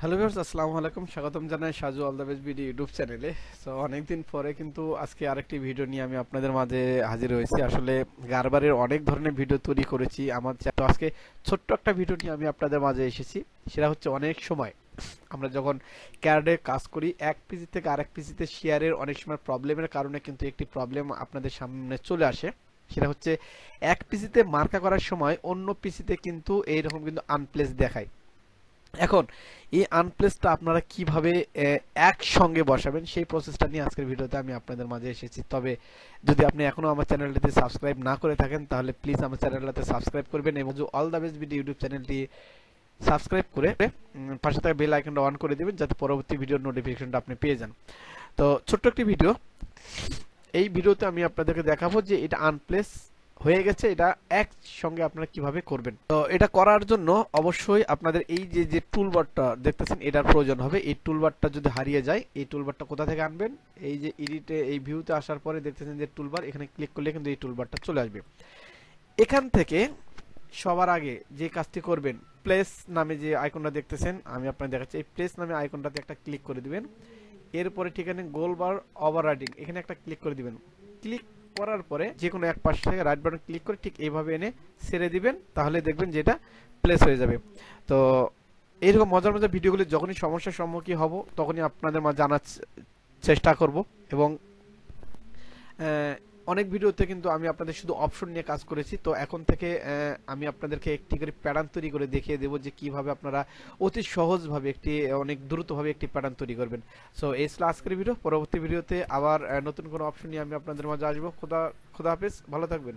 Hello viewers, আসসালামু আলাইকুম। স্বাগতম জানাই Saju all the best video YouTube চ্যানেলে। সো অনেকদিন পরে কিন্তু আজকে আরেকটি ভিডিও নিয়ে আমি আপনাদের মাঝে হাজির হয়েছি। আসলে গারবারের অনেক ধরনের ভিডিও তৈরি করেছি আমার তো আজকে ছোট্ট একটা ভিডিও নিয়ে আমি আপনাদের মাঝে এসেছি। সেটা হচ্ছে অনেক সময় আমরা যখন ক্যাডে কাজ করি এক পিসি থেকে আরেক পিসিতে শেয়ারের অনেক সময় প্রবলেমের কারণে কিন্তু একটি প্রবলেম আপনাদের সামনে চলে আসে। সেটা হচ্ছে এক পিসিতে মার্কা করার সময় অন্য পিসিতে কিন্তু এইরকম কিন্তু আনপ্লেস দেখায়। এখন এই আনপ্লেসটা আপনারা কিভাবে একসঙ্গে বসাবেন সেই প্রসেসটা নিয়ে আজকের ভিডিওতে আমি আপনাদের মাঝে এসেছি। তবে যদি আপনি এখনো আমার চ্যানেলটিতে সাবস্ক্রাইব না করে থাকেন তাহলে প্লিজ আমার চ্যানেলটাতে সাবস্ক্রাইব করবেন এবং all the best video YouTube চ্যানেলটি সাবস্ক্রাইব করে পাশে থাকা বেল আইকনটা অন করে দিবেন যাতে পরবর্তী ভিডিওর নোটিফিকেশনটা আপনি পেয়ে যান। তো ছোট্ট একটি ভিডিও, এই ভিডিওতে আমি আপনাদেরকে দেখাবো যে এটা আনপ্লেস হয়ে গেছে, এটা একসঙ্গে আপনারা কিভাবে করবেন। তো এটা করার জন্য অবশ্যই আপনাদের এই যে যে টুলবারটা দেখতেছেন এটার প্রয়োজন হবে। এই টুলবারটা যদি হারিয়ে যায়, এই টুলবারটা কোথা থেকে আনবেন? এই যে এডিটে এই ভিউতে আসার পরে দেখতেছেন যে টুলবার, এখানে ক্লিক করলে কিন্তু এই টুলবারটা চলে আসবে। এখান থেকে সবার আগে যে কাজটি করবেন, প্লেস নামে যে আইকনটা দেখতেছেন আমি আপনাদের দেখাচ্ছি, এই প্লেস নামে আইকনটাতে একটা ক্লিক করে দিবেন। এরপরে ঠিকানে গোল বার ওভাররাইডিং এখানে একটা ক্লিক করে দিবেন। ক্লিক করার পরে যে কোনো এক পাশ থেকে রাইট বাটন ক্লিক করে ঠিক এইভাবে এনে ছেড়ে দিবেন, তাহলে দেখবেন যে এটা প্লেস হয়ে যাবে। তো এইরকম মজার মজার ভিডিওগুলি যখনই সমস্যার সম্মুখীন হব তখনই আপনাদের মাঝে জানার চেষ্টা করব। এবং অনেক ভিডিওতে কিন্তু আমি আপনাদের শুধু অপশন নিয়ে কাজ করেছি। তো এখন থেকে আমি আপনাদেরকে একটি করে প্যাটার্ন তৈরি করে দেখিয়ে দেবো যে কিভাবে আপনারা অতি সহজভাবে একটি অনেক দ্রুতভাবে একটি প্যাটার্ন তৈরি করবেন। সো এই ছিল আজকের ভিডিও। পরবর্তী ভিডিওতে আবার নতুন কোনো অপশন নিয়ে আমি আপনাদের মাঝে আসবো। খোদা হাফেজ, ভালো থাকবেন।